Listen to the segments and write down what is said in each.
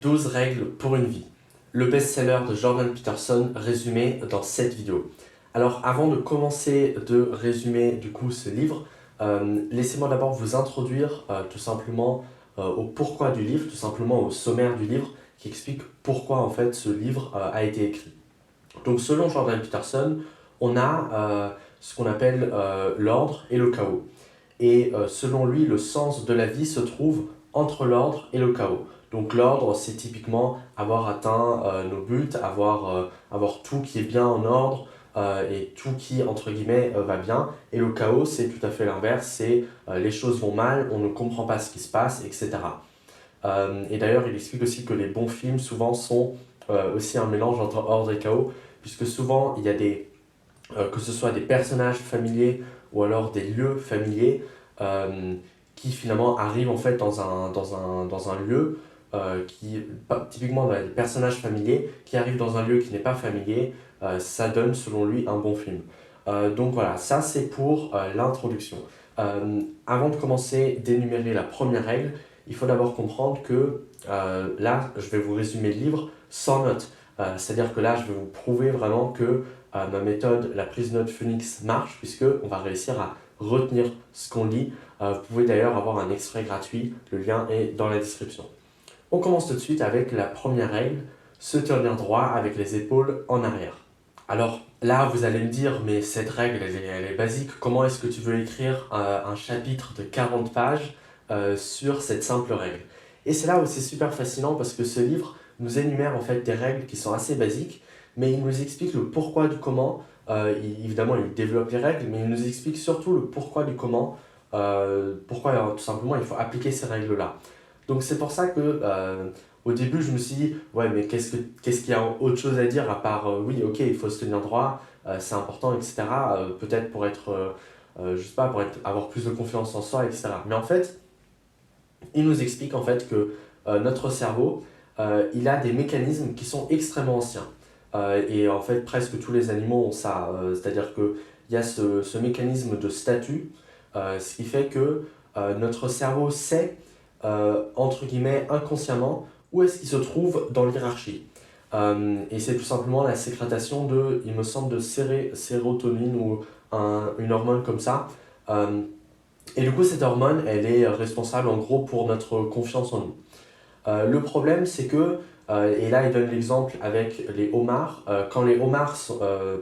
12 règles pour une vie. Le best-seller de Jordan Peterson résumé dans cette vidéo. Alors avant de commencer de résumer du coup ce livre, laissez-moi d'abord vous introduire tout simplement au pourquoi du livre, tout simplement au sommaire du livre qui explique pourquoi en fait ce livre a été écrit. Donc selon Jordan Peterson, on a ce qu'on appelle l'ordre et le chaos. Et selon lui, le sens de la vie se trouve entre l'ordre et le chaos. Donc l'ordre, c'est typiquement avoir atteint nos buts, avoir tout qui est bien en ordre et tout qui, entre guillemets, va bien. Et le chaos, c'est tout à fait l'inverse, c'est les choses vont mal, on ne comprend pas ce qui se passe, etc. Et d'ailleurs, il explique aussi que les bons films, souvent, sont aussi un mélange entre ordre et chaos, puisque souvent, il y a que ce soit des personnages familiers ou alors des lieux familiers euh, qui finalement arrivent en fait dans un lieu typiquement des personnages familiers qui arrivent dans un lieu qui n'est pas familier, ça donne selon lui un bon film. Donc voilà, ça c'est pour l'introduction. Avant de commencer d'énumérer la première règle, il faut d'abord comprendre que là, je vais vous résumer le livre sans notes. C'est-à-dire que là, je vais vous prouver vraiment que ma méthode, la prise note Phoenix, marche, puisqu'on va réussir à retenir ce qu'on lit. Vous pouvez d'ailleurs avoir un extrait gratuit, le lien est dans la description. On commence tout de suite avec la première règle, se tenir droit avec les épaules en arrière. Alors là, vous allez me dire, mais cette règle, elle est basique, comment est-ce que tu veux écrire un chapitre de 40 pages sur cette simple règle? Et c'est là où c'est super fascinant parce que ce livre nous énumère en fait des règles qui sont assez basiques, mais il nous explique le pourquoi du comment. Évidemment, il développe les règles, mais il nous explique surtout le pourquoi du comment, pourquoi tout simplement il faut appliquer ces règles-là. Donc c'est pour ça que au début je me suis dit, ouais mais qu'est-ce qu'il y a autre chose à dire à part, oui ok il faut se tenir droit, c'est important, etc. Peut-être pour être, je sais pas, avoir plus de confiance en soi, etc. Mais en fait, il nous explique en fait que notre cerveau, il a des mécanismes qui sont extrêmement anciens. Et en fait, presque tous les animaux ont ça. C'est-à-dire qu'il y a ce mécanisme de statut, ce qui fait que notre cerveau sait, entre guillemets, inconsciemment, où est-ce qu'il se trouve dans l'hierarchie. Et c'est tout simplement la sécrétation de, il me semble, de sérotonine ou une hormone comme ça. Et du coup, cette hormone, elle est responsable en gros pour notre confiance en nous. Le problème, c'est que, et là il donne l'exemple avec les homards, quand les homards,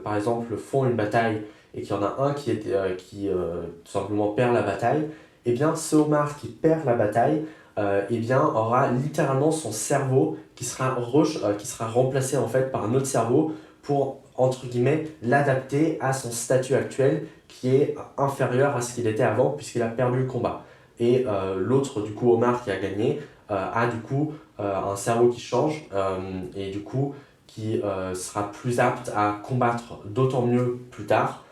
par exemple, font une bataille et qu'il y en a un qui tout simplement perd la bataille, eh bien ce homard qui perd la bataille, eh bien, aura littéralement son cerveau qui sera remplacé en fait par un autre cerveau pour, entre guillemets, l'adapter à son statut actuel qui est inférieur à ce qu'il était avant puisqu'il a perdu le combat. Et l'autre, du coup, homard qui a gagné, a du coup un cerveau qui change et du coup qui sera plus apte à combattre d'autant mieux plus tard.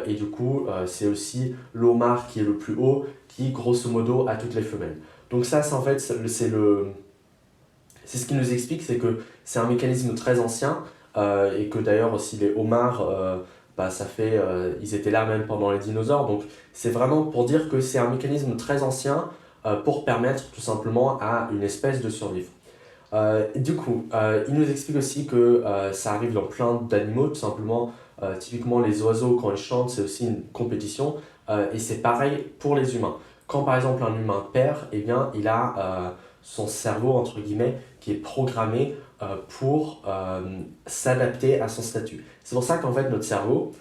Et du coup, c'est aussi l'homard qui est le plus haut qui, grosso modo, a toutes les femelles. Donc ça, c'est en fait, c'est ce qui nous explique, c'est que c'est un mécanisme très ancien et que d'ailleurs aussi les homards, bah, ils étaient là même pendant les dinosaures. Donc c'est vraiment pour dire que c'est un mécanisme très ancien pour permettre tout simplement à une espèce de survivre. Du coup, il nous explique aussi que ça arrive dans plein d'animaux, tout simplement. Typiquement, les oiseaux, quand ils chantent, c'est aussi une compétition. Et c'est pareil pour les humains. Quand par exemple un humain perd, eh bien, il a son cerveau, entre guillemets, qui est programmé pour s'adapter à son statut. C'est pour ça qu'en fait, notre cerveau,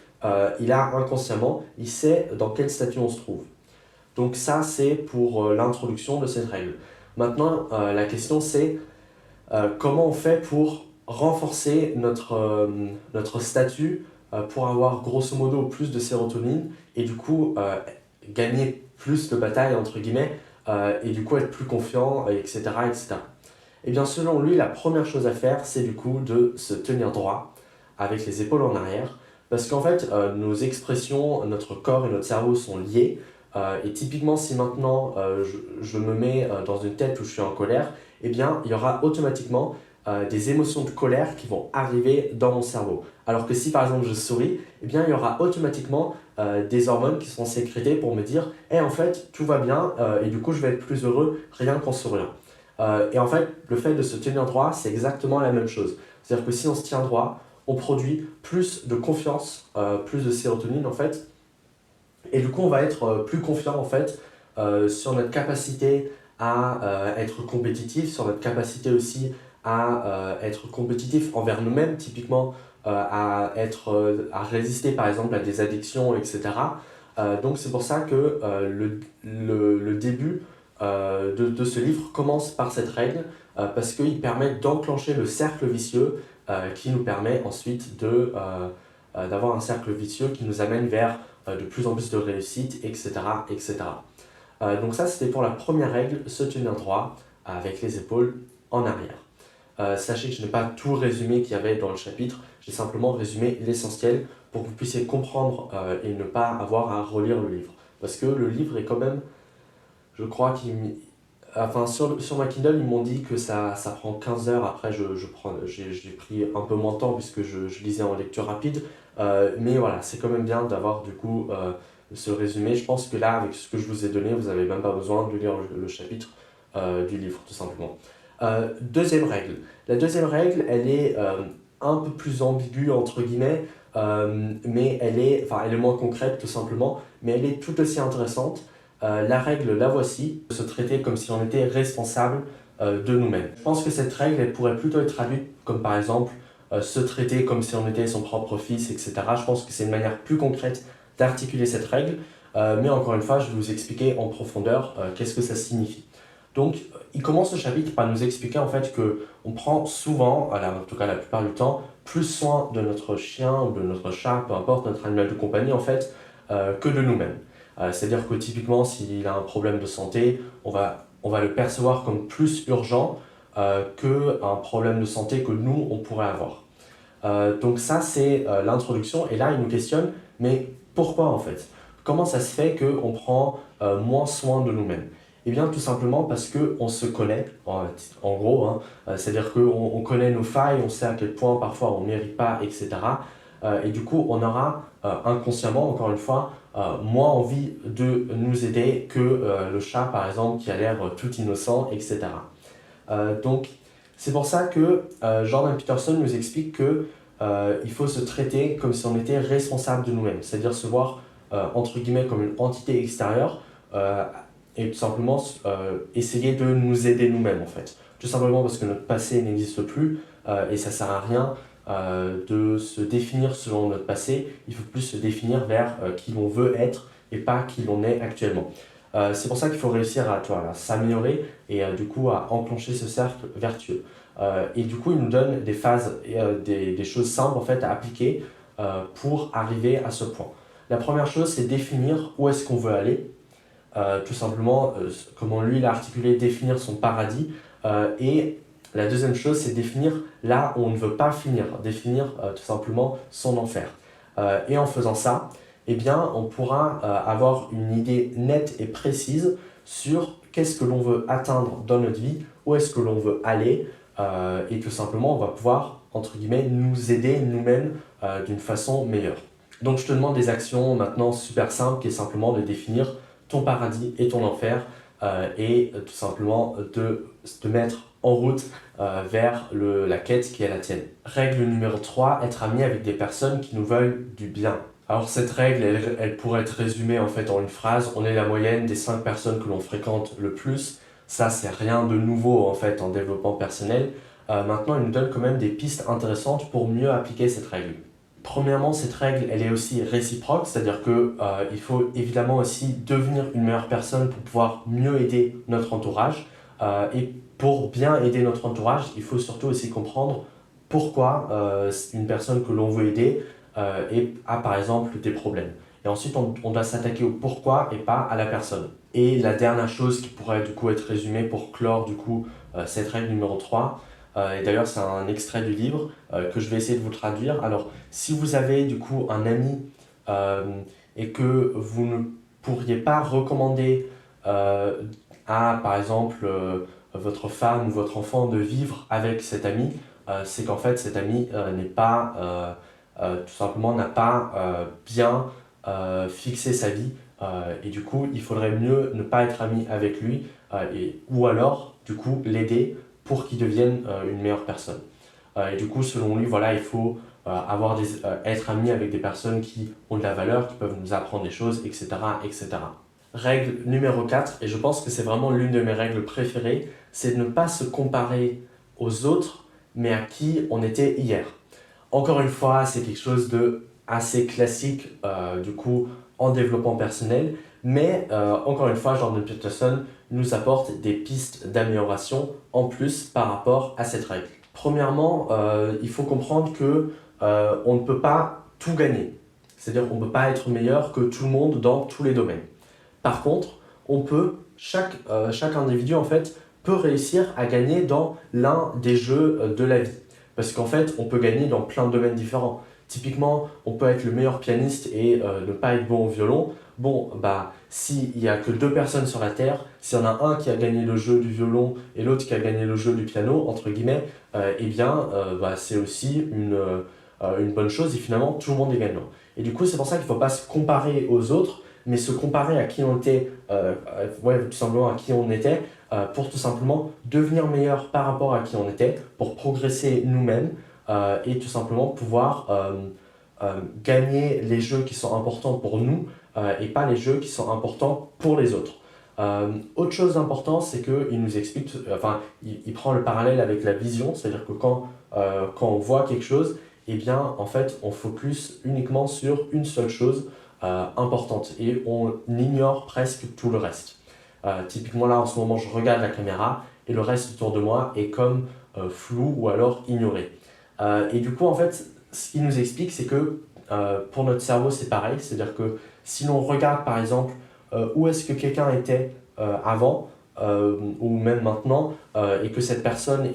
il a inconsciemment, il sait dans quel statut on se trouve. Donc ça, c'est pour l'introduction de cette règle. Maintenant, la question c'est comment on fait pour renforcer notre statut pour avoir grosso modo plus de sérotonine et du coup gagner plus de batailles entre guillemets et du coup être plus confiant, etc., etc. Et bien selon lui, la première chose à faire, c'est du coup de se tenir droit avec les épaules en arrière parce qu'en fait, nos expressions, notre corps et notre cerveau sont liés. Et typiquement, si maintenant je me mets dans une tête où je suis en colère, eh bien, il y aura automatiquement des émotions de colère qui vont arriver dans mon cerveau. Alors que si par exemple je souris, eh bien, il y aura automatiquement des hormones qui seront sécrétées pour me dire en fait, tout va bien et du coup, je vais être plus heureux rien qu'en souriant. Et en fait, le fait de se tenir droit, c'est exactement la même chose. C'est-à-dire que si on se tient droit, on produit plus de confiance, plus de sérotonine en fait, et du coup on va être plus confiant en fait sur notre capacité à être compétitif, sur notre capacité aussi à être compétitif envers nous-mêmes, typiquement à résister par exemple à des addictions, etc. Donc c'est pour ça que le début de ce livre commence par cette règle, parce qu'il permet d'enclencher le cercle vicieux qui nous permet ensuite d'avoir un cercle vicieux qui nous amène vers de plus en plus de réussite, etc. etc. Donc ça, c'était pour la première règle, se tenir droit avec les épaules en arrière. Sachez que je n'ai pas tout résumé qu'il y avait dans le chapitre, j'ai simplement résumé l'essentiel pour que vous puissiez comprendre et ne pas avoir à relire le livre. Parce que le livre est quand même, je crois enfin, sur ma Kindle, ils m'ont dit que ça prend 15 heures. Après, j'ai pris un peu moins de temps puisque je lisais en lecture rapide. Mais voilà, c'est quand même bien d'avoir du coup ce résumé. Je pense que là, avec ce que je vous ai donné, vous n'avez même pas besoin de lire le chapitre du livre, tout simplement. Deuxième règle. La deuxième règle, elle est un peu plus ambiguë, entre guillemets, mais elle est moins concrète, tout simplement, mais elle est tout aussi intéressante. La règle, la voici, se traiter comme si on était responsable de nous-mêmes. Je pense que cette règle, elle pourrait plutôt être traduite comme par exemple se traiter comme si on était son propre fils, etc. Je pense que c'est une manière plus concrète d'articuler cette règle, mais encore une fois, je vais vous expliquer en profondeur qu'est-ce que ça signifie. Donc, il commence le chapitre par nous expliquer en fait qu'on prend souvent, en tout cas la plupart du temps, plus soin de notre chien ou de notre chat, peu importe, notre animal de compagnie en fait, que de nous-mêmes. C'est-à-dire que typiquement, s'il a un problème de santé, on va le percevoir comme plus urgent qu'un problème de santé que nous, on pourrait avoir. Donc ça, c'est l'introduction. Et là, il nous questionne, mais pourquoi en fait? Comment ça se fait qu'on prend moins soin de nous-mêmes? Eh bien, tout simplement parce qu'on se connaît, en gros, hein, c'est-à-dire qu'on connaît nos failles, on sait à quel point parfois on ne mérite pas, etc. Et du coup, on aura inconsciemment, encore une fois, moins envie de nous aider que le chat, par exemple, qui a l'air tout innocent, etc. Donc, c'est pour ça que Jordan Peterson nous explique que il faut se traiter comme si on était responsable de nous-mêmes, c'est-à-dire se voir entre guillemets comme une entité extérieure et tout simplement essayer de nous aider nous-mêmes en fait. Tout simplement parce que notre passé n'existe plus et ça sert à rien de se définir selon notre passé, il faut plus se définir vers qui l'on veut être et pas qui l'on est actuellement. C'est pour ça qu'il faut réussir à s'améliorer et du coup à enclencher ce cercle vertueux. Et du coup, il nous donne des phases, des choses simples en fait à appliquer pour arriver à ce point. La première chose, c'est définir où est-ce qu'on veut aller. Tout simplement, comment lui l'a articulé, définir son paradis. Et la deuxième chose, c'est définir là où on ne veut pas finir, définir tout simplement son enfer. Et en faisant ça, eh bien, on pourra avoir une idée nette et précise sur qu'est-ce que l'on veut atteindre dans notre vie, où est-ce que l'on veut aller, et tout simplement, on va pouvoir, entre guillemets, nous aider nous-mêmes d'une façon meilleure. Donc, je te demande des actions maintenant super simples, qui est simplement de définir ton paradis et ton enfer, et tout simplement de te mettre en route vers la quête qui est la tienne. Règle numéro 3, être ami avec des personnes qui nous veulent du bien. Alors cette règle, elle pourrait être résumée en fait en une phrase, on est la moyenne des 5 personnes que l'on fréquente le plus. Ça, c'est rien de nouveau en fait en développement personnel. Maintenant, il nous donne quand même des pistes intéressantes pour mieux appliquer cette règle. Premièrement, cette règle, elle est aussi réciproque, c'est-à-dire qu'il faut évidemment aussi devenir une meilleure personne pour pouvoir mieux aider notre entourage. Et pour bien aider notre entourage, il faut surtout aussi comprendre pourquoi une personne que l'on veut aider a par exemple des problèmes. Et ensuite, on doit s'attaquer au pourquoi et pas à la personne. Et la dernière chose qui pourrait du coup être résumée pour clore du coup cette règle numéro 3, et d'ailleurs c'est un extrait du livre que je vais essayer de vous traduire. Alors, si vous avez du coup un ami et que vous ne pourriez pas recommander à par exemple votre femme ou votre enfant de vivre avec cet ami, c'est qu'en fait cet ami n'est pas tout simplement n'a pas bien fixé sa vie et du coup il faudrait mieux ne pas être ami avec lui ou alors du coup l'aider pour qu'il devienne une meilleure personne. Et du coup, selon lui, voilà, il faut être ami avec des personnes qui ont de la valeur, qui peuvent nous apprendre des choses, etc., etc. Règle numéro 4, et je pense que c'est vraiment l'une de mes règles préférées, c'est de ne pas se comparer aux autres, mais à qui on était hier. Encore une fois, c'est quelque chose de assez classique, du coup, en développement personnel, mais encore une fois, Jordan Peterson nous apporte des pistes d'amélioration en plus par rapport à cette règle. Premièrement, il faut comprendre que on ne peut pas tout gagner. C'est-à-dire qu'on ne peut pas être meilleur que tout le monde dans tous les domaines. Par contre, chaque individu en fait, peut réussir à gagner dans l'un des jeux de la vie. Parce qu'en fait, on peut gagner dans plein de domaines différents. Typiquement, on peut être le meilleur pianiste et ne pas être bon au violon. Bon, bah, s'il n'y a que 2 personnes sur la Terre, s'il y en a un qui a gagné le jeu du violon et l'autre qui a gagné le jeu du piano, entre guillemets, c'est aussi une bonne chose et finalement, tout le monde est gagnant. Et du coup, c'est pour ça qu'il ne faut pas se comparer aux autres, mais se comparer à qui on était, tout simplement à qui on était, pour tout simplement devenir meilleur par rapport à qui on était, pour progresser nous-mêmes et tout simplement pouvoir gagner les jeux qui sont importants pour nous et pas les jeux qui sont importants pour les autres. Autre chose d'important, c'est qu'il nous explique, il prend le parallèle avec la vision, c'est-à-dire que quand on voit quelque chose, eh bien, en fait, on focus uniquement sur une seule chose importante et on ignore presque tout le reste. Typiquement là, en ce moment, je regarde la caméra et le reste autour de moi est comme flou ou alors ignoré. Et du coup, en fait, ce qu'il nous explique, c'est que pour notre cerveau, c'est pareil. C'est-à-dire que si l'on regarde, par exemple, où est-ce que quelqu'un était avant ou même maintenant et que cette personne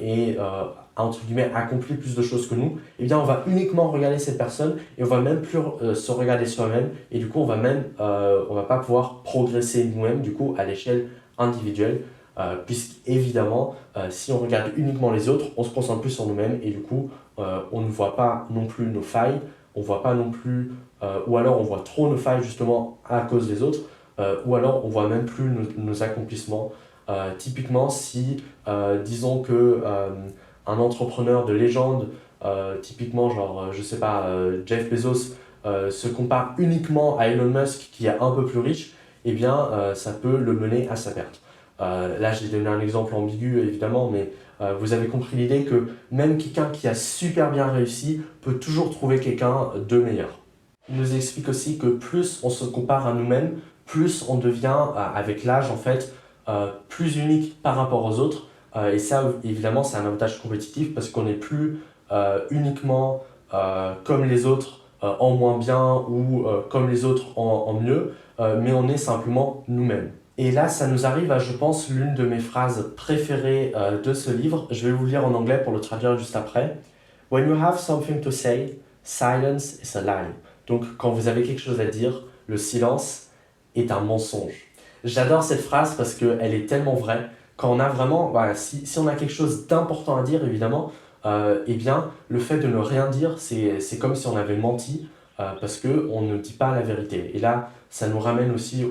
entre guillemets, accompli plus de choses que nous, eh bien, on va uniquement regarder cette personne et on va même plus se regarder soi-même et du coup, on va pas pouvoir progresser nous-mêmes, du coup, à l'échelle individuelle, puisqu'évidemment, si on regarde uniquement les autres, on se concentre plus sur nous-mêmes et du coup, on ne voit pas non plus nos failles, on voit pas non plus, ou alors on voit trop nos failles justement à cause des autres, ou alors on voit même plus nos accomplissements. Typiquement, si disons que un entrepreneur de légende, typiquement genre, je sais pas, Jeff Bezos, se compare uniquement à Elon Musk qui est un peu plus riche, eh bien ça peut le mener à sa perte. Là j'ai donné un exemple ambigu évidemment, mais vous avez compris l'idée que même quelqu'un qui a super bien réussi peut toujours trouver quelqu'un de meilleur. Il nous explique aussi que plus on se compare à nous-mêmes, plus on devient, avec l'âge en fait, plus unique par rapport aux autres. Et ça, évidemment, c'est un avantage compétitif parce qu'on n'est plus uniquement comme les autres en moins bien ou comme les autres en mieux, mais on est simplement nous-mêmes. Et là, ça nous arrive à, je pense, l'une de mes phrases préférées de ce livre. Je vais vous le lire en anglais pour le traduire juste après. When you have something to say, silence is a lie. Donc, quand vous avez quelque chose à dire, le silence est un mensonge. J'adore cette phrase parce qu'elle est tellement vraie. Quand on a vraiment, si on a quelque chose d'important à dire, évidemment, eh bien, le fait de ne rien dire, c'est comme si on avait menti parce qu'on ne dit pas la vérité. Et là, ça nous ramène aussi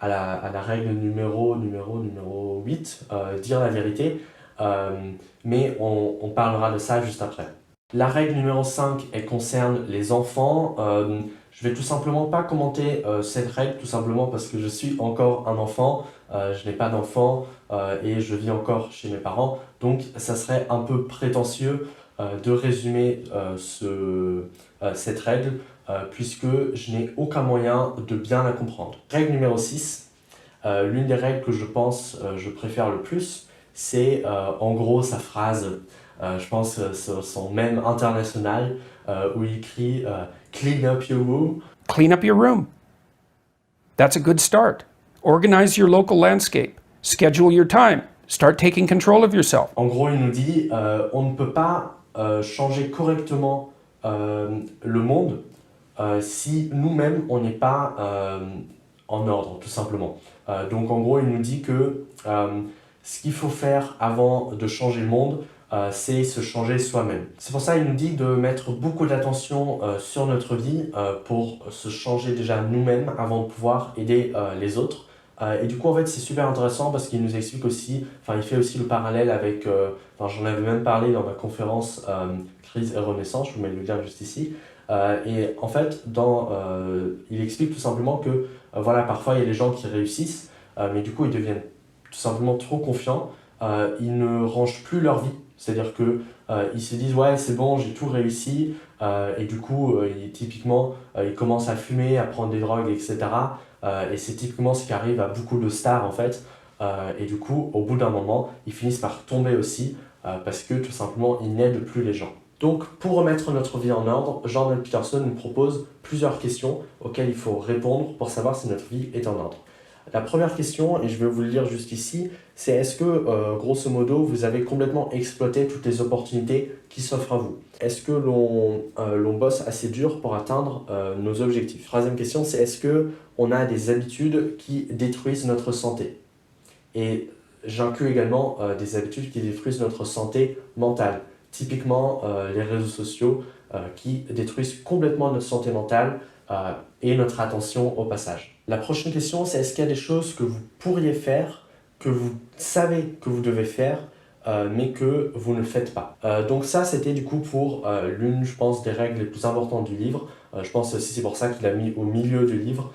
à la règle numéro 8, dire la vérité. Mais on parlera de ça juste après. La règle numéro 5, elle concerne les enfants. Je vais tout simplement pas commenter cette règle, tout simplement parce que je suis encore un enfant, je n'ai pas d'enfant et je vis encore chez mes parents. Donc ça serait un peu prétentieux de résumer cette règle puisque je n'ai aucun moyen de bien la comprendre. Règle numéro 6, l'une des règles que je pense je préfère le plus, c'est en gros sa phrase. Je pense son mème international où il écrit Clean up your room. Clean up your room. That's a good start. Organize your local landscape. Schedule your time. Start taking control of yourself. En gros, il nous dit on ne peut pas changer correctement le monde si nous-mêmes on n'est pas en ordre, tout simplement. Donc en gros, il nous dit que ce qu'il faut faire avant de changer le monde, c'est se changer soi-même. C'est pour ça qu'il nous dit de mettre beaucoup d'attention sur notre vie pour se changer déjà nous-mêmes avant de pouvoir aider les autres. Et du coup, en fait, c'est super intéressant parce qu'il nous explique aussi, enfin, il fait aussi le parallèle avec, enfin, j'en avais même parlé dans ma conférence Crise et Renaissance, je vous mets le lien juste ici. Et en fait, il explique tout simplement que, voilà, parfois il y a des gens qui réussissent, mais du coup, ils deviennent tout simplement trop confiants, ils ne rangent plus leur vie, c'est-à-dire que ils se disent, ouais, c'est bon, j'ai tout réussi, et du coup, typiquement, ils commencent à fumer, à prendre des drogues, etc. Et c'est typiquement ce qui arrive à beaucoup de stars en fait. Et du coup, au bout d'un moment, ils finissent par tomber aussi parce que tout simplement, ils n'aident plus les gens. Donc, pour remettre notre vie en ordre, Jordan Peterson nous propose plusieurs questions auxquelles il faut répondre pour savoir si notre vie est en ordre. La première question, et je vais vous le lire juste ici, c'est est-ce que, grosso modo, vous avez complètement exploité toutes les opportunités qui s'offrent à vous? Est-ce que l'on bosse assez dur pour atteindre nos objectifs? Troisième question, c'est est-ce que on a des habitudes qui détruisent notre santé? Et j'inclus également des habitudes qui détruisent notre santé mentale. Typiquement, les réseaux sociaux qui détruisent complètement notre santé mentale et notre attention au passage. La prochaine question, c'est est-ce qu'il y a des choses que vous pourriez faire, que vous savez que vous devez faire, mais que vous ne faites pas. Donc ça, c'était du coup pour l'une, je pense, des règles les plus importantes du livre. Je pense aussi c'est pour ça qu'il a mis au milieu du livre,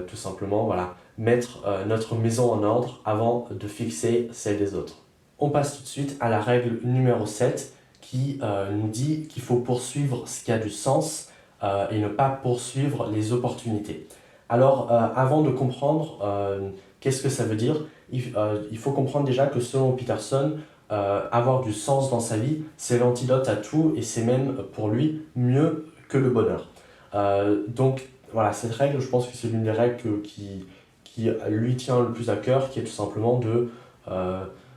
tout simplement, voilà, mettre notre maison en ordre avant de fixer celle des autres. On passe tout de suite à la règle numéro 7 qui nous dit qu'il faut poursuivre ce qui a du sens et ne pas poursuivre les opportunités. Alors, avant de comprendre qu'est-ce que ça veut dire, il faut comprendre déjà que selon Peterson, avoir du sens dans sa vie, c'est l'antidote à tout et c'est même pour lui mieux que le bonheur. Donc voilà, cette règle, je pense que c'est l'une des règles qui lui tient le plus à cœur, qui est tout simplement de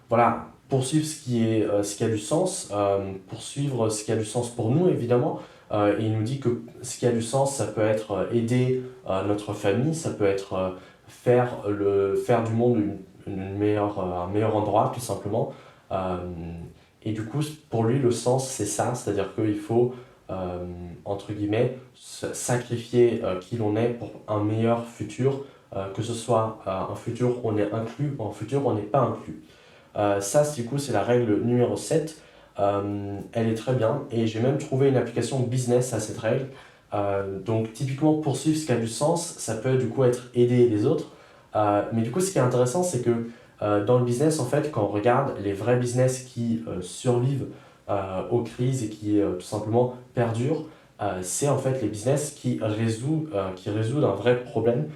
voilà, poursuivre ce qui a du sens, poursuivre ce qui a du sens pour nous évidemment. Et il nous dit que ce qui a du sens, ça peut être aider notre famille, ça peut être faire du monde un meilleur endroit tout simplement. Et du coup, pour lui, le sens, c'est ça, c'est-à-dire qu'il faut, entre guillemets, sacrifier qui l'on est pour un meilleur futur, que ce soit un futur où on est inclus ou un futur où on n'est pas inclus. Ça, du coup, c'est la règle numéro 7. Elle est très bien et j'ai même trouvé une application business à cette règle. Donc, typiquement, poursuivre ce qui a du sens, ça peut du coup être aider les autres. Mais du coup, ce qui est intéressant, c'est que dans le business, en fait, quand on regarde les vrais business qui survivent aux crises et qui tout simplement perdurent, c'est en fait les business qui résoudent un vrai problème.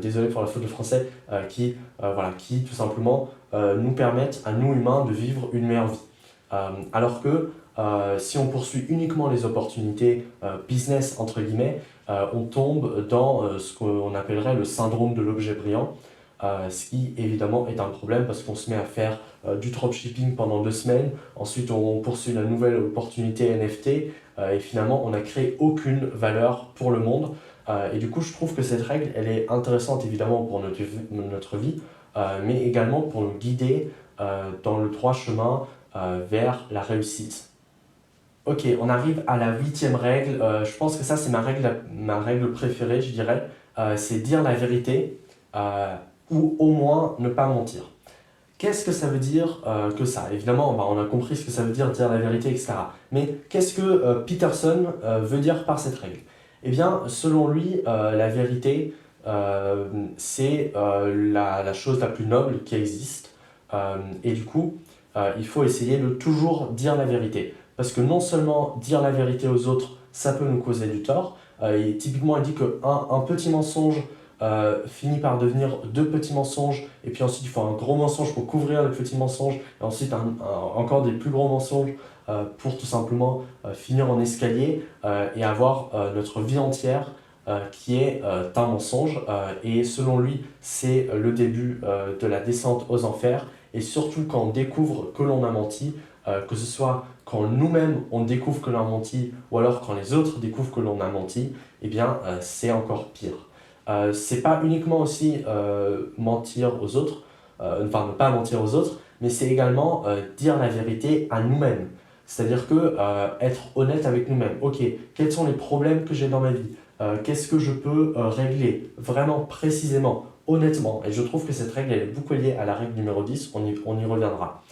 Désolé pour la faute de français, qui tout simplement nous permettent à nous humains de vivre une meilleure vie. Alors que si on poursuit uniquement les opportunités business entre guillemets, on tombe dans ce qu'on appellerait le syndrome de l'objet brillant. Ce qui évidemment est un problème parce qu'on se met à faire du dropshipping pendant 2 semaines, ensuite on poursuit la nouvelle opportunité NFT et finalement on n'a créé aucune valeur pour le monde. Et du coup je trouve que cette règle elle est intéressante évidemment pour notre vie, mais également pour nous guider dans le droit chemin vers la réussite. Ok, on arrive à la 8e règle. Je pense que ça c'est ma règle préférée, je dirais. C'est dire la vérité. Ou au moins ne pas mentir. Qu'est-ce que ça veut dire que ça? Évidemment, on a compris ce que ça veut dire la vérité, etc. Mais qu'est-ce que Peterson veut dire par cette règle? Eh bien, selon lui, la vérité, c'est la chose la plus noble qui existe. Et du coup, il faut essayer de toujours dire la vérité. Parce que non seulement dire la vérité aux autres, ça peut nous causer du tort. Et typiquement, il dit qu'un petit mensonge finit par devenir 2 petits mensonges, et puis ensuite il faut un gros mensonge pour couvrir le petit mensonge, et ensuite encore des plus gros mensonges pour tout simplement finir en escalier et avoir notre vie entière qui est un mensonge. Et selon lui, c'est le début de la descente aux enfers, et surtout quand on découvre que l'on a menti, que ce soit quand nous-mêmes on découvre que l'on a menti, ou alors quand les autres découvrent que l'on a menti, eh bien c'est encore pire. C'est pas uniquement aussi mentir aux autres, enfin ne pas mentir aux autres, mais c'est également dire la vérité à nous-mêmes. C'est-à-dire que être honnête avec nous-mêmes. Ok, quels sont les problèmes que j'ai dans ma vie? Qu'est-ce que je peux régler vraiment précisément honnêtement, et je trouve que cette règle elle est beaucoup liée à la règle numéro 10, on y reviendra.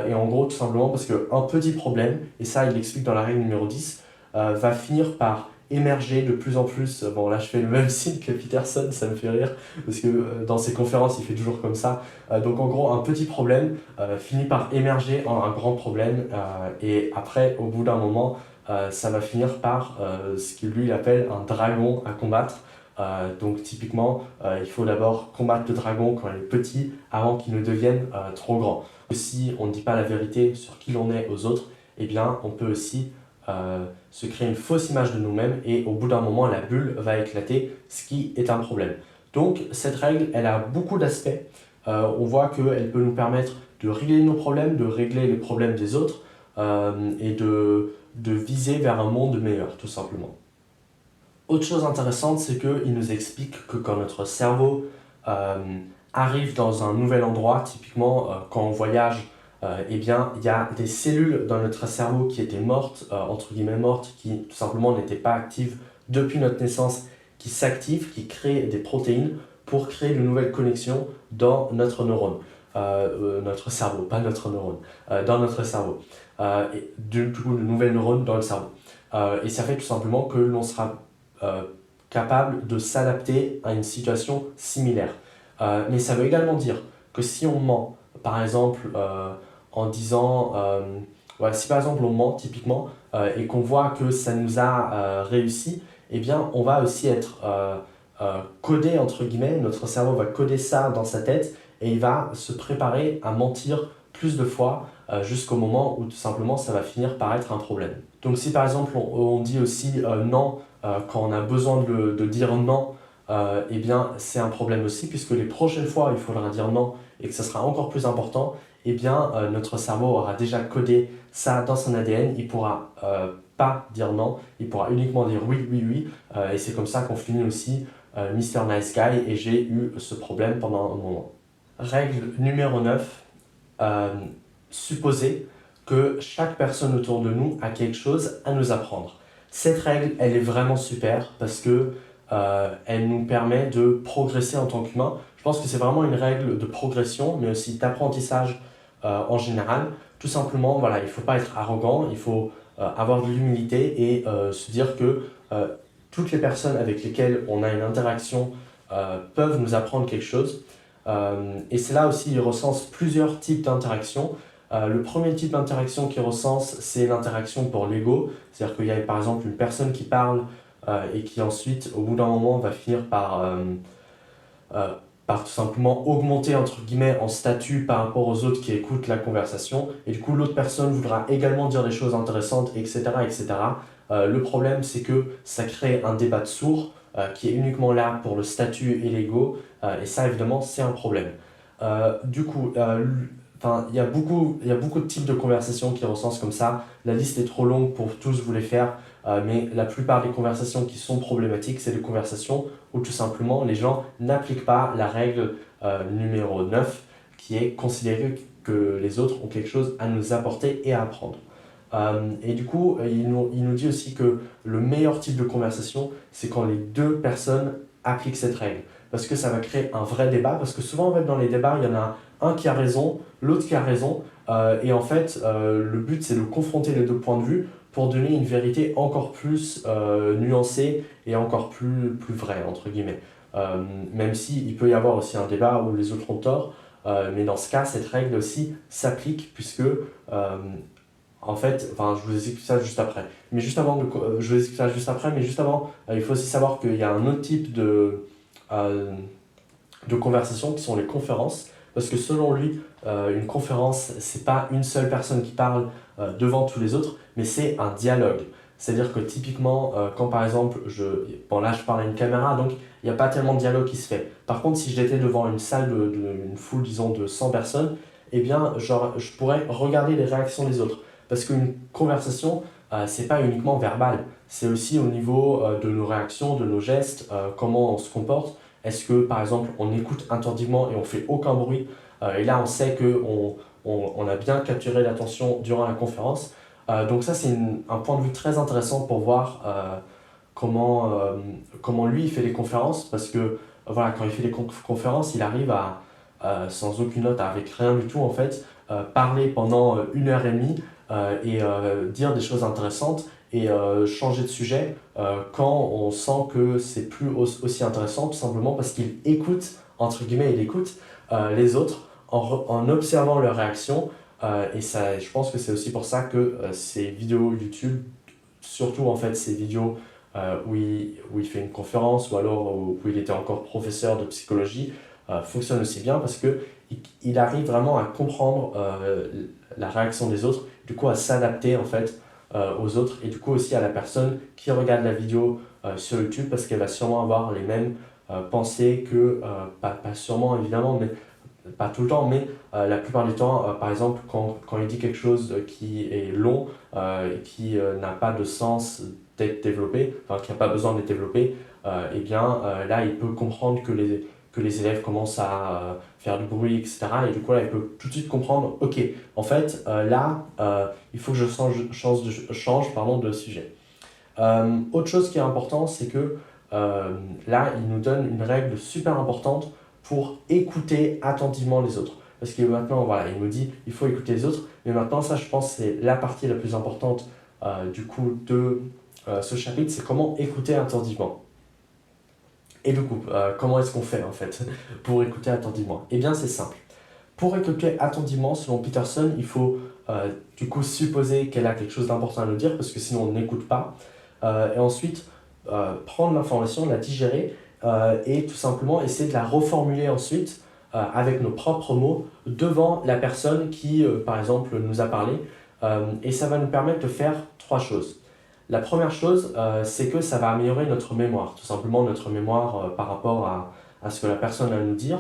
Et en gros, tout simplement parce qu'un petit problème, et ça il l'explique dans la règle numéro 10, va finir par émerger de plus en plus. Bon, là je fais le même signe que Peterson, ça me fait rire, parce que dans ses conférences il fait toujours comme ça. Donc en gros, un petit problème finit par émerger en un grand problème, et après, au bout d'un moment, ça va finir par ce qu'il lui appelle un dragon à combattre. Donc typiquement, il faut d'abord combattre le dragon quand il est petit, avant qu'il ne devienne trop grand. Si on ne dit pas la vérité sur qui l'on est aux autres, eh bien on peut aussi se créer une fausse image de nous-mêmes et au bout d'un moment la bulle va éclater, ce qui est un problème. Donc cette règle, elle a beaucoup d'aspects. On voit qu'elle peut nous permettre de régler nos problèmes, de régler les problèmes des autres et de viser vers un monde meilleur, tout simplement. Autre chose intéressante, c'est qu'il nous explique que quand notre cerveau arrive dans un nouvel endroit, typiquement quand on voyage, eh bien, il y a des cellules dans notre cerveau qui étaient mortes, entre guillemets mortes, qui tout simplement n'étaient pas actives depuis notre naissance, qui s'activent, qui créent des protéines pour créer de nouvelles connexions dans notre neurone. Notre cerveau, pas notre neurone, dans notre cerveau. Et du coup, de nouvelles neurones dans le cerveau. Et ça fait tout simplement que l'on sera capable de s'adapter à une situation similaire. Mais ça veut également dire que si on ment, par exemple, en disant, voilà, si par exemple on ment typiquement et qu'on voit que ça nous a réussi, eh bien on va aussi être codé, entre guillemets, notre cerveau va coder ça dans sa tête et il va se préparer à mentir plus de fois jusqu'au moment où tout simplement ça va finir par être un problème. Donc si par exemple on dit aussi non quand on a besoin de dire non, eh bien c'est un problème aussi puisque les prochaines fois il faudra dire non et que ça sera encore plus important, eh bien notre cerveau aura déjà codé ça dans son ADN, il pourra pas dire non, il pourra uniquement dire oui, oui, oui, et c'est comme ça qu'on finit aussi Mr. Nice Guy et j'ai eu ce problème pendant un moment. Règle numéro 9, supposer que chaque personne autour de nous a quelque chose à nous apprendre. Cette règle, elle est vraiment super parce que elle nous permet de progresser en tant qu'humain. Je pense que c'est vraiment une règle de progression, mais aussi d'apprentissage en général. Tout simplement, voilà, il ne faut pas être arrogant, il faut avoir de l'humilité et se dire que toutes les personnes avec lesquelles on a une interaction peuvent nous apprendre quelque chose. Et c'est là aussi, il recense plusieurs types d'interactions. Le premier type d'interaction qu'il recense, c'est l'interaction pour l'ego. C'est-à-dire qu'il y a par exemple une personne qui parle et qui ensuite, au bout d'un moment, va finir par tout simplement augmenter entre guillemets en statut par rapport aux autres qui écoutent la conversation. Et du coup, l'autre personne voudra également dire des choses intéressantes, etc. etc. Le problème, c'est que ça crée un débat de sourds qui est uniquement là pour le statut et l'ego. Et ça, évidemment, c'est un problème. Du coup, il y a beaucoup de types de conversations qui recensent comme ça. La liste est trop longue pour tous vous les faire, mais la plupart des conversations qui sont problématiques, c'est des conversations où tout simplement les gens n'appliquent pas la règle numéro 9, qui est considérer que les autres ont quelque chose à nous apporter et à apprendre. Et du coup, il nous dit aussi que le meilleur type de conversation, c'est quand les deux personnes appliquent cette règle. Parce que ça va créer un vrai débat, parce que souvent, en fait, dans les débats, il y en a un qui a raison, l'autre qui a raison, et en fait, le but, c'est de confronter les deux points de vue pour donner une vérité encore plus nuancée et encore plus vraie, entre guillemets. Même si il peut y avoir aussi un débat où les autres ont tort, mais dans ce cas, cette règle aussi s'applique, puisque en fait, enfin, je vous explique ça juste après. Mais juste avant, je vous explique ça juste après, mais juste avant, il faut aussi savoir qu'il y a un autre type de conversation qui sont les conférences. Parce que selon lui, une conférence, c'est pas une seule personne qui parle devant tous les autres, mais c'est un dialogue. C'est-à-dire que typiquement, quand par exemple, bon là je parle à une caméra, donc il n'y a pas tellement de dialogue qui se fait. Par contre, si j'étais devant une salle, une foule, disons, de 100 personnes, eh bien, genre, je pourrais regarder les réactions des autres. Parce qu'une conversation, c'est pas uniquement verbal, c'est aussi au niveau de nos réactions, de nos gestes, comment on se comporte. Est-ce que, par exemple, on écoute attentivement et on fait aucun bruit et là, on sait qu'on a bien capturé l'attention durant la conférence. Donc ça, c'est un point de vue très intéressant pour voir comment lui, il fait les conférences, parce que voilà, quand il fait des conférences, il arrive sans aucune note, avec rien du tout en fait, parler pendant 1 heure et demie et dire des choses intéressantes et changer de sujet quand on sent que c'est plus aussi intéressant, tout simplement parce qu'il écoute, entre guillemets, il écoute les autres en observant leurs réactions. Et ça, je pense que c'est aussi pour ça que ces vidéos YouTube, surtout en fait ces vidéos où il fait une conférence ou alors où il était encore professeur de psychologie, fonctionnent aussi bien parce que il arrive vraiment à comprendre la réaction des autres, du coup à s'adapter en fait aux autres et du coup aussi à la personne qui regarde la vidéo sur YouTube parce qu'elle va sûrement avoir les mêmes pensées que, pas sûrement évidemment, mais pas tout le temps, mais la plupart du temps, par exemple, quand il dit quelque chose qui est long et qui n'a pas de sens d'être développé, enfin qui n'a pas besoin d'être développé, eh bien là, il peut comprendre que les élèves commencent à faire du bruit, etc. Et du coup, là, il peut tout de suite comprendre, ok, en fait, là, il faut que je change pardon, de sujet. Autre chose qui est important, c'est que là, il nous donne une règle super importante pour écouter attentivement les autres. Parce que maintenant, voilà, il nous dit il faut écouter les autres, mais maintenant, ça, je pense, c'est la partie la plus importante du coup de ce chapitre, c'est comment écouter attentivement. Et du coup, comment est-ce qu'on fait en fait pour écouter attentivement? Eh bien, c'est simple. Pour écouter attentivement, selon Peterson, il faut du coup supposer qu'elle a quelque chose d'important à nous dire, parce que sinon on n'écoute pas. Et ensuite, prendre l'information, la digérer et tout simplement essayer de la reformuler ensuite avec nos propres mots devant la personne qui, par exemple, nous a parlé. Et ça va nous permettre de faire 3 choses. La première chose, c'est que ça va améliorer notre mémoire, tout simplement notre mémoire par rapport à ce que la personne a à nous dire.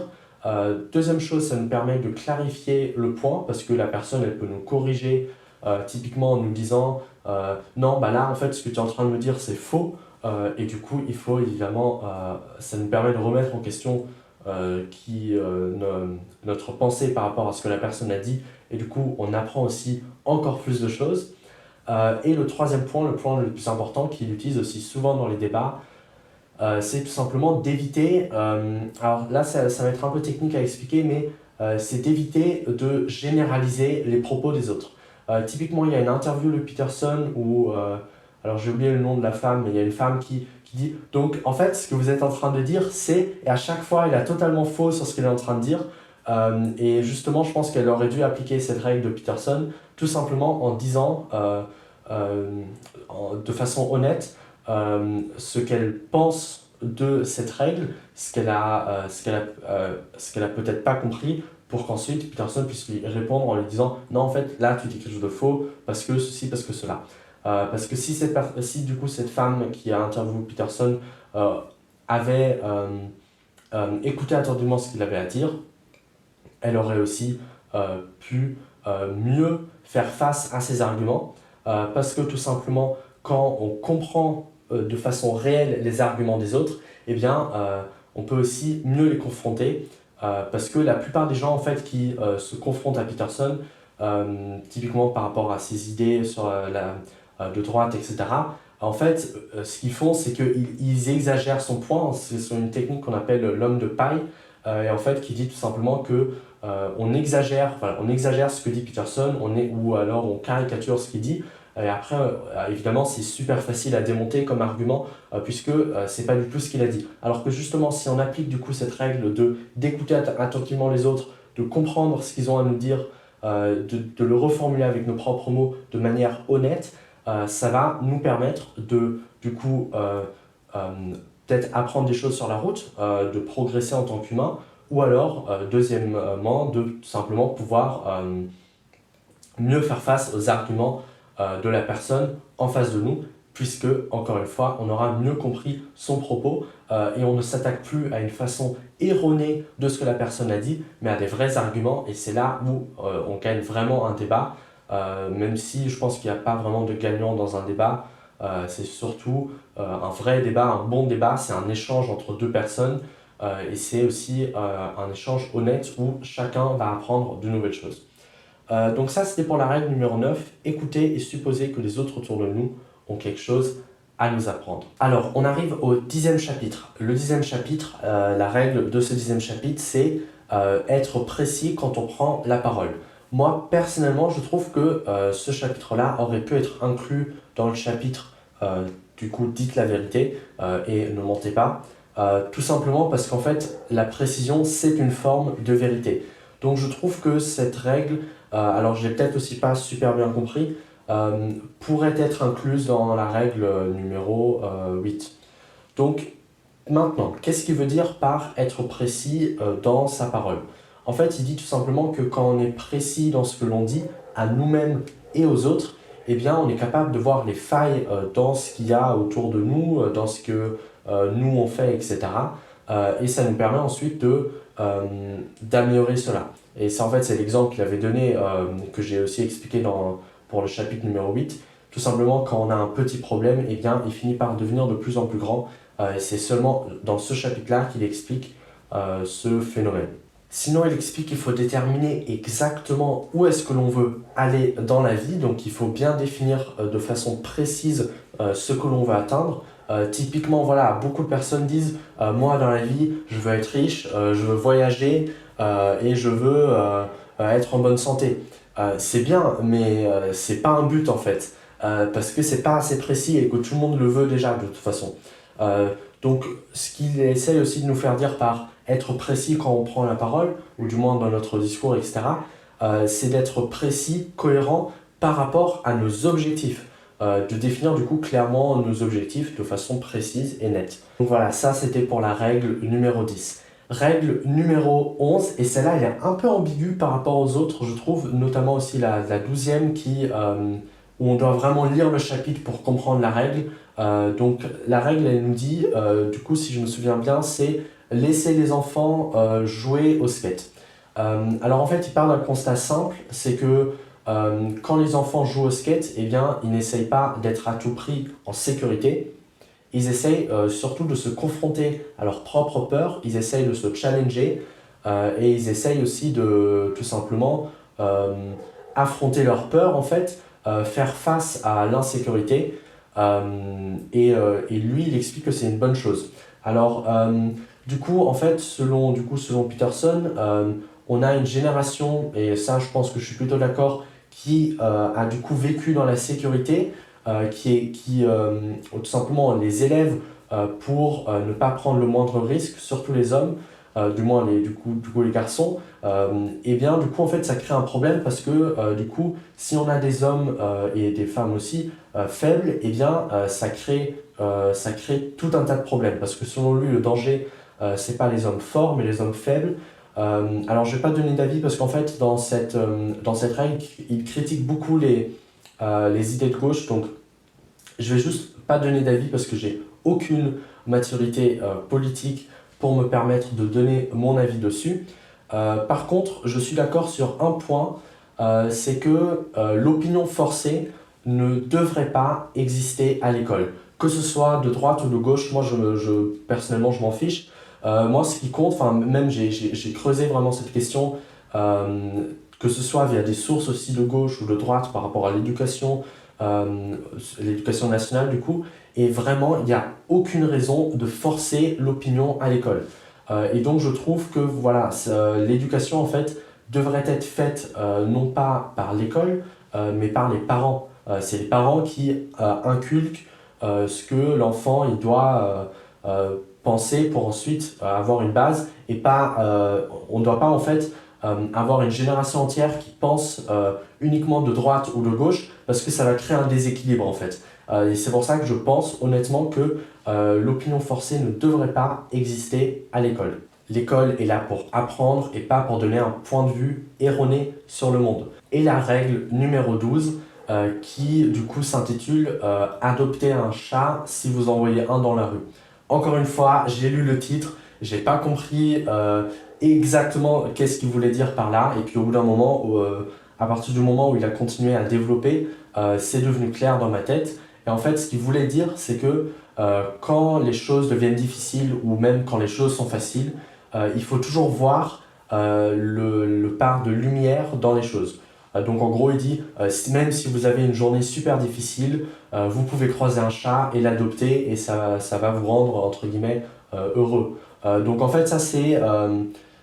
Deuxième chose, ça nous permet de clarifier le point parce que la personne, elle peut nous corriger typiquement en nous disant non, bah là, en fait, ce que tu es en train de me dire, c'est faux. Et du coup, il faut évidemment, ça nous permet de remettre en question notre pensée par rapport à ce que la personne a dit. Et du coup, on apprend aussi encore plus de choses. Et le troisième point, le point le plus important qu'il utilise aussi souvent dans les débats, c'est tout simplement d'éviter, alors là ça va être un peu technique à expliquer, mais c'est d'éviter de généraliser les propos des autres. Typiquement, il y a une interview de Peterson où, alors j'ai oublié le nom de la femme, mais il y a une femme qui dit, donc en fait ce que vous êtes en train de dire c'est, et à chaque fois il a totalement faux sur ce qu'il est en train de dire, et justement je pense qu'elle aurait dû appliquer cette règle de Peterson, tout simplement en disant de façon honnête ce qu'elle pense de cette règle, ce qu'elle a peut-être pas compris, pour qu'ensuite Peterson puisse lui répondre en lui disant non, en fait là tu dis quelque chose de faux parce que ceci, parce que cela. Parce que si du coup cette femme qui a interviewé Peterson avait écouté attentivement ce qu'il avait à dire, elle aurait aussi pu mieux faire face à ses arguments, parce que tout simplement, quand on comprend de façon réelle les arguments des autres, eh bien, on peut aussi mieux les confronter, parce que la plupart des gens en fait, qui se confrontent à Peterson, typiquement par rapport à ses idées sur de droite, etc., en fait, ce qu'ils font, c'est qu'ils exagèrent son point. C'est une technique qu'on appelle l'homme de paille, et en fait, qui dit tout simplement que on exagère ce que dit Peterson, ou alors on caricature ce qu'il dit. Et après, évidemment, c'est super facile à démonter comme argument, puisque c'est pas du tout ce qu'il a dit. Alors que justement, si on applique du coup cette règle d'écouter attentivement les autres, de comprendre ce qu'ils ont à nous dire, de le reformuler avec nos propres mots de manière honnête, ça va nous permettre de, du coup, peut-être apprendre des choses sur la route, de progresser en tant qu'humain, ou alors, deuxièmement, de tout simplement pouvoir mieux faire face aux arguments de la personne en face de nous, puisque, encore une fois, on aura mieux compris son propos et on ne s'attaque plus à une façon erronée de ce que la personne a dit, mais à des vrais arguments, et c'est là où on gagne vraiment un débat, même si je pense qu'il n'y a pas vraiment de gagnant dans un débat, c'est surtout un vrai débat, un bon débat, c'est un échange entre deux personnes, et c'est aussi un échange honnête où chacun va apprendre de nouvelles choses. Donc ça, c'était pour la règle numéro 9. Écouter et supposer que les autres autour de nous ont quelque chose à nous apprendre. Alors, on arrive au 10e chapitre. Le 10e chapitre, la règle de ce 10e chapitre, c'est être précis quand on prend la parole. Moi, personnellement, je trouve que ce chapitre-là aurait pu être inclus dans le chapitre du coup, dites la vérité et ne mentez pas. Tout simplement parce qu'en fait, la précision, c'est une forme de vérité. Donc je trouve que cette règle, alors je l'ai peut-être aussi pas super bien compris, pourrait être incluse dans la règle numéro 8. Donc maintenant, qu'est-ce qu'il veut dire par être précis dans sa parole? En fait, il dit tout simplement que quand on est précis dans ce que l'on dit à nous-mêmes et aux autres, eh bien, on est capable de voir les failles dans ce qu'il y a autour de nous, dans ce que nous on fait, etc. Et ça nous permet ensuite d'améliorer cela. Et ça, en fait, c'est l'exemple qu'il avait donné, que j'ai aussi expliqué pour le chapitre numéro 8. Tout simplement, quand on a un petit problème, eh bien, il finit par devenir de plus en plus grand. Et c'est seulement dans ce chapitre-là qu'il explique ce phénomène. Sinon, il explique qu'il faut déterminer exactement où est-ce que l'on veut aller dans la vie. Donc, il faut bien définir de façon précise ce que l'on veut atteindre. Typiquement, voilà, beaucoup de personnes disent moi, dans la vie, je veux être riche, je veux voyager et je veux être en bonne santé. C'est bien, mais c'est pas un but en fait. Parce que c'est pas assez précis et que tout le monde le veut déjà de toute façon. Donc, ce qu'il essaye aussi de nous faire dire par être précis quand on prend la parole, ou du moins dans notre discours, etc., c'est d'être précis, cohérent par rapport à nos objectifs. De définir du coup clairement nos objectifs de façon précise et nette. Donc voilà, ça c'était pour la règle numéro 10. Règle numéro 11, et celle-là elle est un peu ambiguë par rapport aux autres, je trouve, notamment aussi la 12e où on doit vraiment lire le chapitre pour comprendre la règle. Donc la règle elle nous dit, du coup si je me souviens bien, c'est laisser les enfants jouer au skate. Alors en fait il part d'un constat simple, c'est que quand les enfants jouent au skate, eh bien, ils n'essayent pas d'être à tout prix en sécurité. Ils essayent surtout de se confronter à leurs propres peurs, ils essayent de se challenger et ils essayent aussi de tout simplement affronter leurs peurs en fait, faire face à l'insécurité et lui il explique que c'est une bonne chose. Alors du coup en fait selon Peterson, on a une génération, et ça je pense que je suis plutôt d'accord, qui a du coup vécu dans la sécurité, qui tout simplement les élève pour ne pas prendre le moindre risque, surtout les hommes, du moins du coup les garçons, et bien du coup en fait ça crée un problème parce que du coup si on a des hommes et des femmes aussi faibles, et bien ça crée tout un tas de problèmes parce que selon lui le danger c'est pas les hommes forts mais les hommes faibles. Alors, je ne vais pas donner d'avis parce qu'en fait, dans cette règle, il critique beaucoup les idées de gauche. Donc, je vais juste pas donner d'avis parce que j'ai aucune maturité politique pour me permettre de donner mon avis dessus. Par contre, je suis d'accord sur un point, c'est que l'opinion forcée ne devrait pas exister à l'école. Que ce soit de droite ou de gauche, moi, personnellement, je m'en fiche. Moi, ce qui compte, enfin, même j'ai creusé vraiment cette question, que ce soit via des sources aussi de gauche ou de droite par rapport à l'éducation nationale du coup, et vraiment, il n'y a aucune raison de forcer l'opinion à l'école. Et donc, je trouve que voilà, l'éducation en fait devrait être faite non pas par l'école, mais par les parents. C'est les parents qui inculquent ce que l'enfant il doit penser pour ensuite avoir une base et pas on ne doit pas en fait avoir une génération entière qui pense uniquement de droite ou de gauche parce que ça va créer un déséquilibre en fait. Et c'est pour ça que je pense honnêtement que l'opinion forcée ne devrait pas exister à l'école. L'école est là pour apprendre et pas pour donner un point de vue erroné sur le monde. Et la règle numéro 12 qui du coup s'intitule Adopter un chat si vous en voyez un dans la rue. Encore une fois, j'ai lu le titre, j'ai pas compris exactement qu'est-ce qu'il voulait dire par là, et puis au bout d'un moment, à partir du moment où il a continué à développer, c'est devenu clair dans ma tête. Et en fait, ce qu'il voulait dire, c'est que quand les choses deviennent difficiles, ou même quand les choses sont faciles, il faut toujours voir le part de lumière dans les choses. Donc en gros, il dit, même si vous avez une journée super difficile, vous pouvez croiser un chat et l'adopter et ça va vous rendre, entre guillemets, heureux. Donc en fait, ça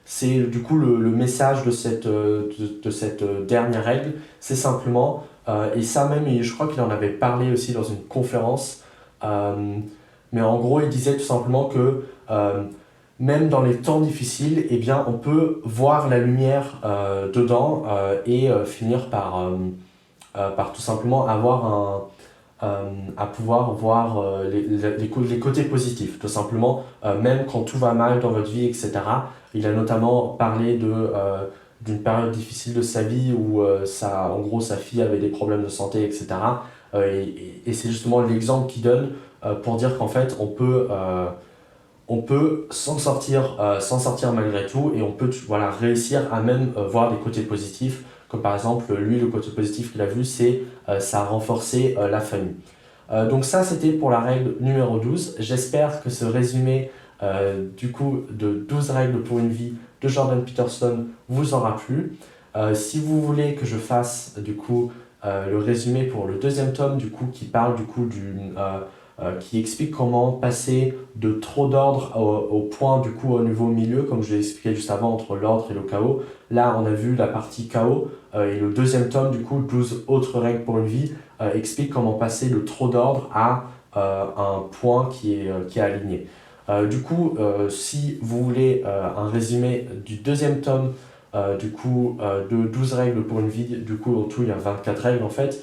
c'est du coup le message de cette dernière règle. C'est simplement, et ça même, je crois qu'il en avait parlé aussi dans une conférence, mais en gros, il disait tout simplement que même dans les temps difficiles, eh bien, on peut voir la lumière dedans et finir par tout simplement avoir à pouvoir voir les côtés positifs, tout simplement, même quand tout va mal dans votre vie, etc. Il a notamment parlé d'une période difficile de sa vie où en gros, sa fille avait des problèmes de santé, etc. Et c'est justement l'exemple qu'il donne pour dire qu'en fait, on peut s'en sortir malgré tout et on peut voilà, réussir à même voir des côtés positifs, comme par exemple, lui, le côté positif qu'il a vu, c'est ça a renforcé la famille. Donc ça, c'était pour la règle numéro 12. J'espère que ce résumé du coup de 12 règles pour une vie de Jordan Peterson vous aura plu. Si vous voulez que je fasse du coup le résumé pour le deuxième tome du coup qui parle du coup qui explique comment passer de trop d'ordre au point du coup au niveau milieu, comme je l'ai expliqué juste avant, entre l'ordre et le chaos. Là, on a vu la partie chaos, et le deuxième tome, du coup, 12 autres règles pour une vie, explique comment passer de trop d'ordre à un point qui est aligné. Du coup, si vous voulez un résumé du deuxième tome, du coup, de 12 règles pour une vie, du coup, en tout, il y a 24 règles en fait,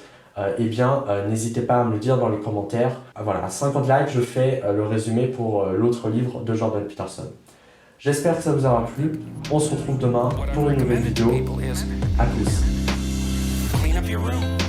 eh bien, n'hésitez pas à me le dire dans les commentaires. Voilà, à 50 likes, je fais le résumé pour l'autre livre de Jordan Peterson. J'espère que ça vous aura plu. On se retrouve demain pour une nouvelle vidéo. À plus. Clean up your room.